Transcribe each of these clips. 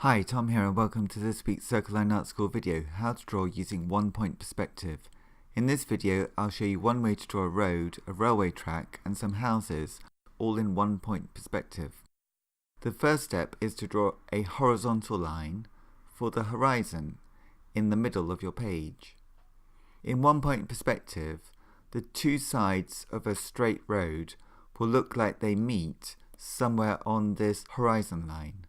Hi, Tom here and welcome to this week's Circle Line Art School video, how to draw using one-point perspective. In this video, I'll show you one way to draw a road, a railway track and some houses, all in one-point perspective. The first step is to draw a horizontal line for the horizon in the middle of your page. In one-point perspective, the two sides of a straight road will look like they meet somewhere on this horizon line.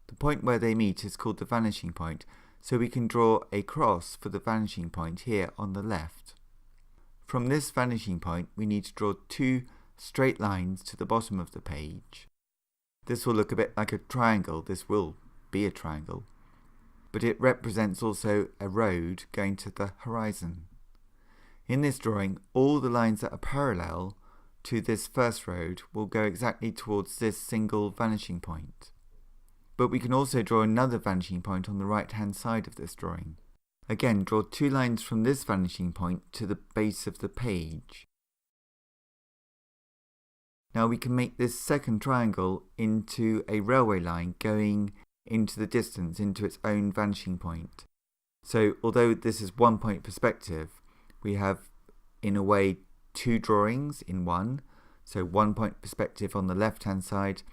The point where they meet is called the vanishing point, so we can draw a cross for the vanishing point here on the left. From this vanishing point, we need to draw two straight lines to the bottom of the page. This will look a bit like a triangle. This will be a triangle, but it represents also a road going to the horizon. In this drawing, all the lines that are parallel to this first road will go exactly towards this single vanishing point. But we can also draw another vanishing point on the right hand side of this drawing. Again, draw two lines from this vanishing point to the base of the page. Now we can make this second triangle into a railway line going into the distance, into its own vanishing point. So although this is one point perspective, we have in a way two drawings in one. So 1 point perspective on the left hand side,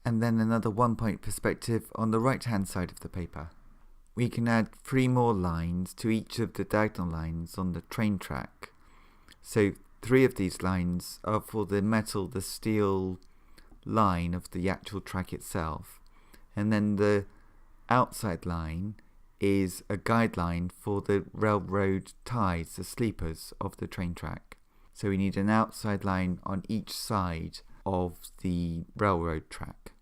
and then another 1 point perspective on the right hand side of the paper. We can add 3 more lines to each of the diagonal lines on the train track. So 3 of these lines are for the steel line of the actual track itself, and then the outside line is a guideline for the railroad ties, the sleepers of the train track. So we need an outside line on each side of the railroad track.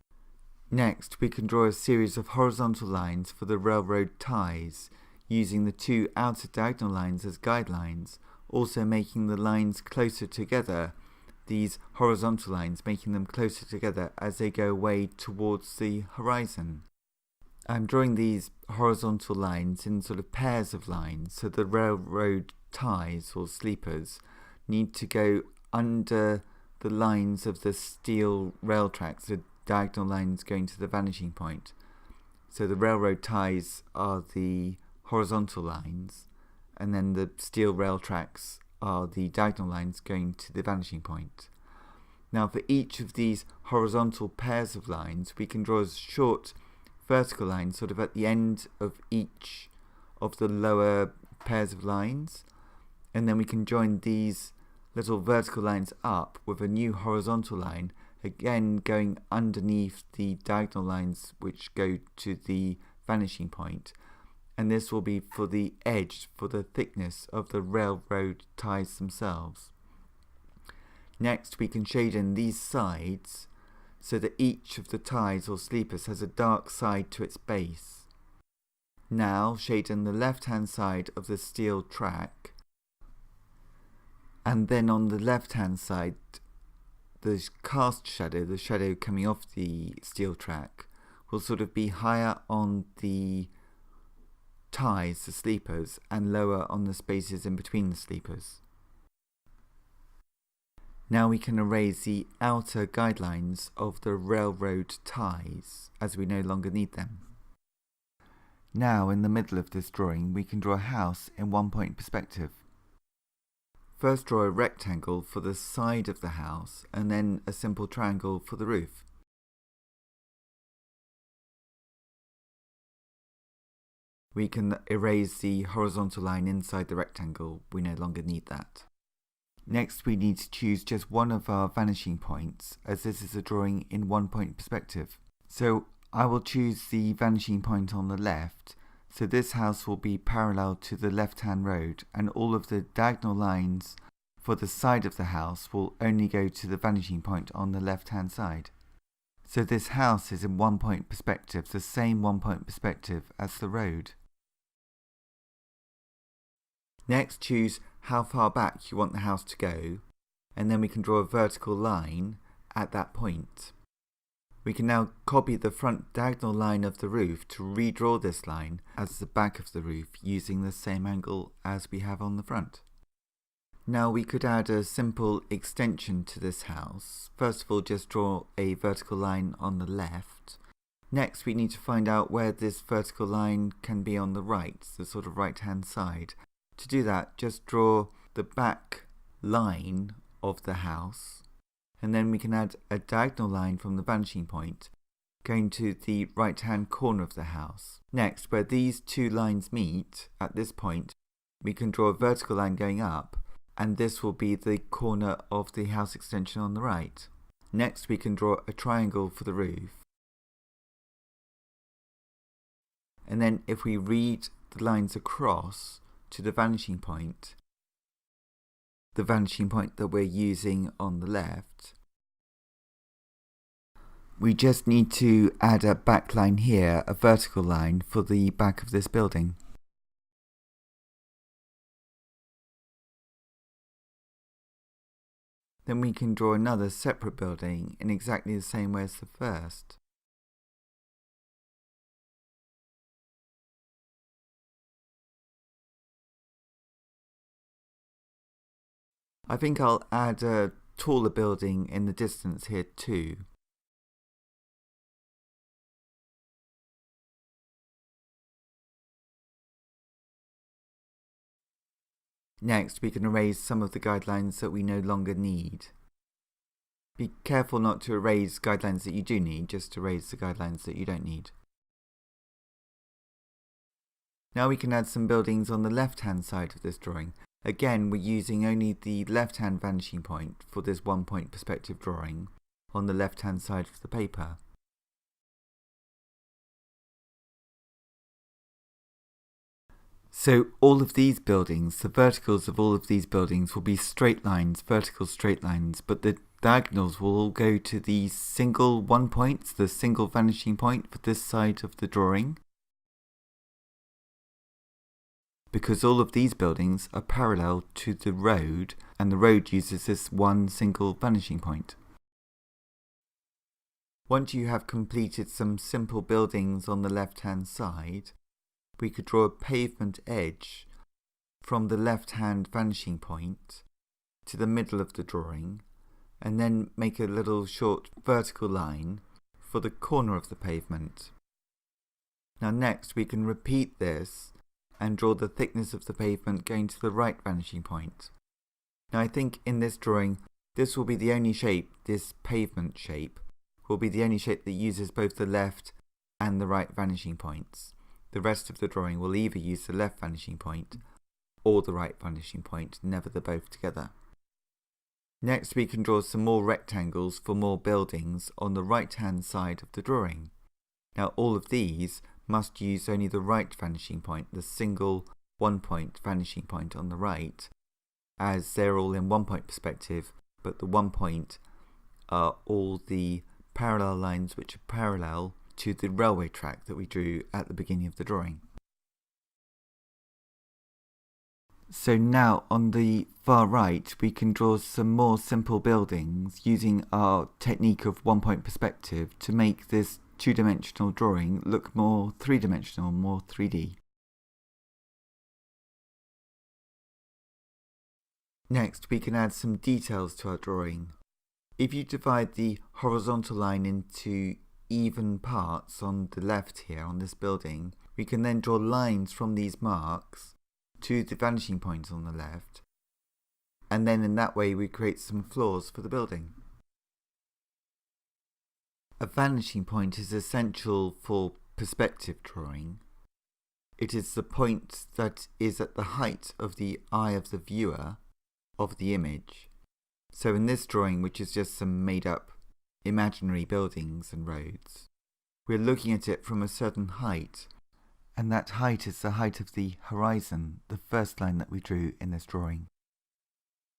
Next, we can draw a series of horizontal lines for the railroad ties, using the two outer diagonal lines as guidelines, also making the lines closer together, these horizontal lines making them closer together as they go away towards the horizon. I'm drawing these horizontal lines in sort of pairs of lines, so the railroad ties or sleepers need to go under the lines of the steel rail tracks, the diagonal lines going to the vanishing point. So the railroad ties are the horizontal lines, and then the steel rail tracks are the diagonal lines going to the vanishing point. Now for each of these horizontal pairs of lines, we can draw a short vertical line sort of at the end of each of the lower pairs of lines, and then we can join these little vertical lines up with a new horizontal line, again going underneath the diagonal lines which go to the vanishing point, and this will be for the edge, for the thickness of the railroad ties themselves. Next, we can shade in these sides so that each of the ties or sleepers has a dark side to its base. Now shade in the left hand side of the steel track, and then on the left hand side the cast shadow, the shadow coming off the steel track, will sort of be higher on the ties, the sleepers, and lower on the spaces in between the sleepers. Now we can erase the outer guidelines of the railroad ties, as we no longer need them. Now in the middle of this drawing we can draw a house in 1 point perspective. First draw a rectangle for the side of the house, and then a simple triangle for the roof. We can erase the horizontal line inside the rectangle, we no longer need that. Next we need to choose just one of our vanishing points, as this is a drawing in 1 point perspective. So I will choose the vanishing point on the left, so this house will be parallel to the left hand road, and all of the diagonal lines for the side of the house will only go to the vanishing point on the left hand side. So this house is in 1 point perspective, the same 1 point perspective as the road. Next, choose how far back you want the house to go, and then we can draw a vertical line at that point. We can now copy the front diagonal line of the roof to redraw this line as the back of the roof using the same angle as we have on the front. Now we could add a simple extension to this house. First of all, just draw a vertical line on the left, Next, we need to find out where this vertical line can be on the right, the sort of right-hand side. To do that, just draw the back line of the house, and then we can add a diagonal line from the vanishing point going to the right-hand corner of the house. Next, where these two lines meet at this point, we can draw a vertical line going up, and this will be the corner of the house extension on the right. Next, we can draw a triangle for the roof. And then if we read the lines across to the vanishing point that we're using on the left, we just need to add a back line here, a vertical line for the back of this building. Then we can draw another separate building in exactly the same way as the first. I think I'll add a taller building in the distance here too. Next, we can erase some of the guidelines that we no longer need. Be careful not to erase guidelines that you do need, just erase the guidelines that you don't need. Now we can add some buildings on the left-hand side of this drawing. Again, we're using only the left-hand vanishing point for this one-point perspective drawing on the left-hand side of the paper. So all of these buildings, the verticals of all of these buildings will be straight lines, vertical straight lines, but the diagonals will all go to the single one points, the single vanishing point for this side of the drawing. Because all of these buildings are parallel to the road, and the road uses this one single vanishing point. Once you have completed some simple buildings on the left-hand side, we could draw a pavement edge from the left-hand vanishing point to the middle of the drawing, and then make a little short vertical line for the corner of the pavement. Now next we can repeat this and draw the thickness of the pavement going to the right vanishing point. Now I think in this drawing this will be the only shape, this pavement shape, will be the only shape that uses both the left and the right vanishing points. The rest of the drawing will either use the left vanishing point or the right vanishing point, never the both together. Next we can draw some more rectangles for more buildings on the right hand side of the drawing. Now all of these must use only the right vanishing point, the single one point vanishing point on the right, as they're all in 1 point perspective, but the 1 point are all the parallel lines which are parallel to the railway track that we drew at the beginning of the drawing. So now on the far right we can draw some more simple buildings using our technique of 1 point perspective to make this two-dimensional drawing look more three-dimensional, more 3D. Next we can add some details to our drawing. If you divide the horizontal line into even parts on the left here on this building, we can then draw lines from these marks to the vanishing point on the left, and then in that way we create some floors for the building. A vanishing point is essential for perspective drawing. It is the point that is at the height of the eye of the viewer of the image. So in this drawing, which is just some made up imaginary buildings and roads, we're looking at it from a certain height, and that height is the height of the horizon, the first line that we drew in this drawing.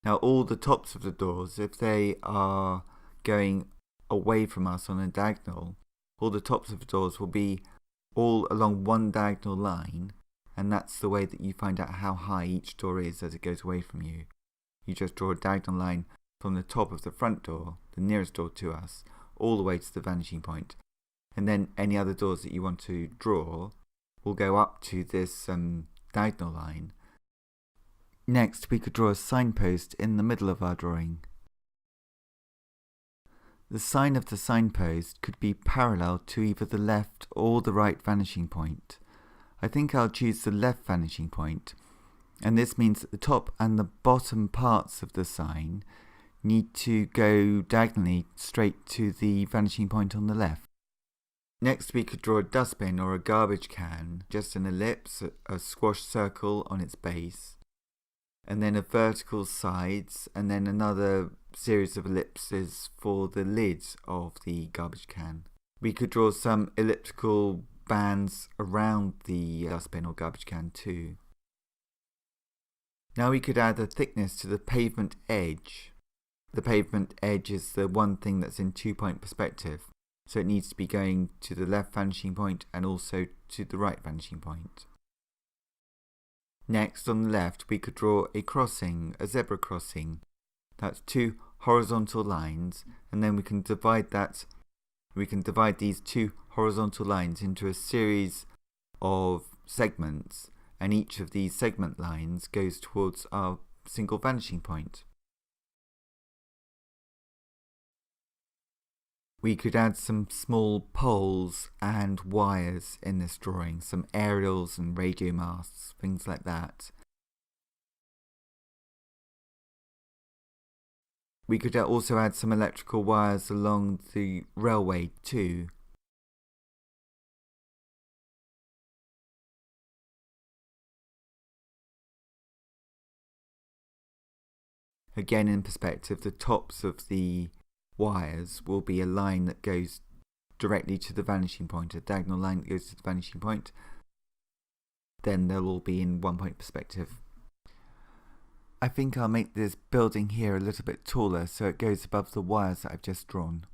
Now all the tops of the doors, if they are going away from us on a diagonal, all the tops of the doors will be all along one diagonal line, and that's the way that you find out how high each door is as it goes away from you. You just draw a diagonal line from the top of the front door, the nearest door to us, all the way to the vanishing point, and then any other doors that you want to draw will go up to this diagonal line. Next we could draw a signpost in the middle of our drawing. The sign of the signpost could be parallel to either the left or the right vanishing point. I think I'll choose the left vanishing point, and this means that the top and the bottom parts of the sign need to go diagonally straight to the vanishing point on the left. Next, we could draw a dustbin or a garbage can, just an ellipse, a squash circle on its base, and then a vertical sides, and then another series of ellipses for the lids of the garbage can. We could draw some elliptical bands around the dustbin or garbage can too. Now we could add a thickness to the pavement edge. The pavement edge is the one thing that's in 2-point perspective, so it needs to be going to the left vanishing point and also to the right vanishing point. Next, on the left, we could draw a crossing, a zebra crossing. That's 2 horizontal lines, and then we can divide these 2 horizontal lines into a series of segments, and each of these segment lines goes towards our single vanishing point. We could add some small poles and wires in this drawing, some aerials and radio masts, things like that. We could also add some electrical wires along the railway too. Again, in perspective, the tops of the wires will be a line that goes directly to the vanishing point, a diagonal line that goes to the vanishing point. Then they'll all be in 1-point perspective. I think I'll make this building here a little bit taller so it goes above the wires that I've just drawn.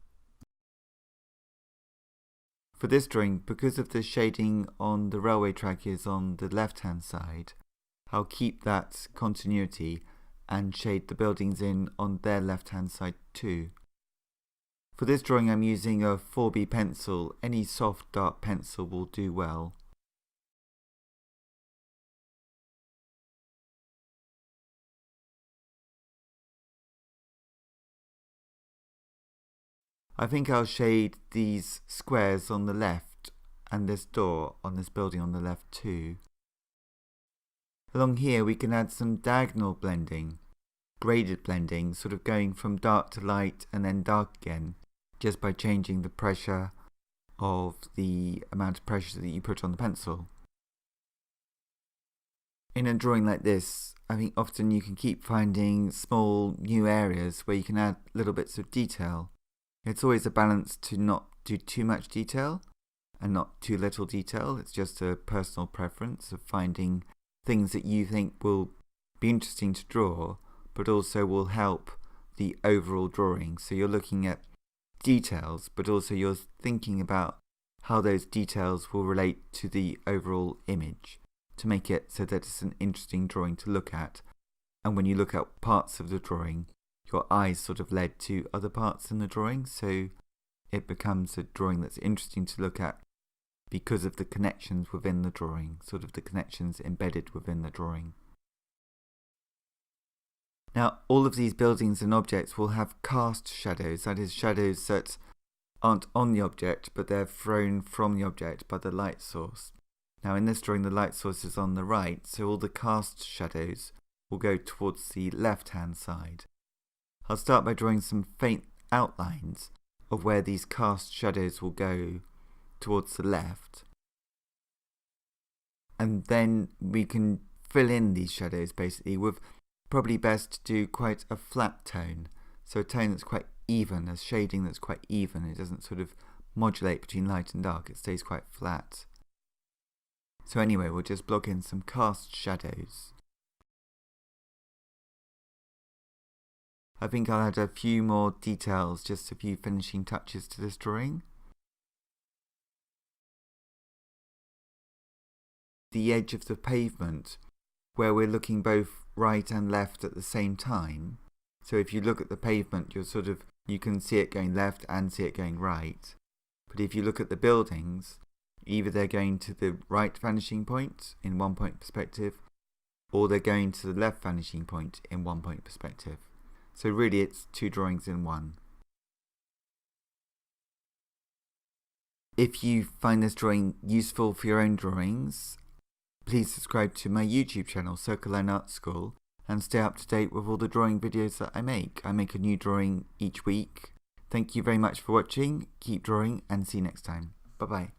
For this drawing, because of the shading on the railway track is on the left hand side, I'll keep that continuity and shade the buildings in on their left hand side too. For this drawing I'm using a 4B pencil. Any soft dark pencil will do well. I think I'll shade these squares on the left and this door on this building on the left too. Along here we can add some diagonal blending, graded blending, sort of going from dark to light and then dark again, just by changing the pressure of the amount of pressure that you put on the pencil. In a drawing like this, I think often you can keep finding small new areas where you can add little bits of detail. It's always a balance to not do too much detail and not too little detail. It's just a personal preference of finding things that you think will be interesting to draw, but also will help the overall drawing. So you're looking at details, but also you're thinking about how those details will relate to the overall image to make it so that it's an interesting drawing to look at. And when you look at parts of the drawing, your eyes sort of led to other parts in the drawing, so it becomes a drawing that's interesting to look at because of the connections within the drawing, sort of the connections embedded within the drawing. Now, all of these buildings and objects will have cast shadows, that is, shadows that aren't on the object, but they're thrown from the object by the light source. Now, in this drawing, the light source is on the right, so all the cast shadows will go towards the left-hand side. I'll start by drawing some faint outlines of where these cast shadows will go towards the left. And then we can fill in these shadows basically with probably best to do quite a flat tone. So a tone that's quite even, a shading that's quite even. It doesn't sort of modulate between light and dark, it stays quite flat. So anyway, we'll just block in some cast shadows. I think I'll add a few more details, just a few finishing touches to this drawing. The edge of the pavement, where we're looking both right and left at the same time. So if you look at the pavement, you can see it going left and see it going right. But if you look at the buildings, either they're going to the right vanishing point in 1-point perspective, or they're going to the left vanishing point in 1-point perspective. So really it's 2 drawings in one. If you find this drawing useful for your own drawings, please subscribe to my YouTube channel, Circle Line Art School, and stay up to date with all the drawing videos that I make. I make a new drawing each week. Thank you very much for watching, keep drawing, and see you next time. Bye bye.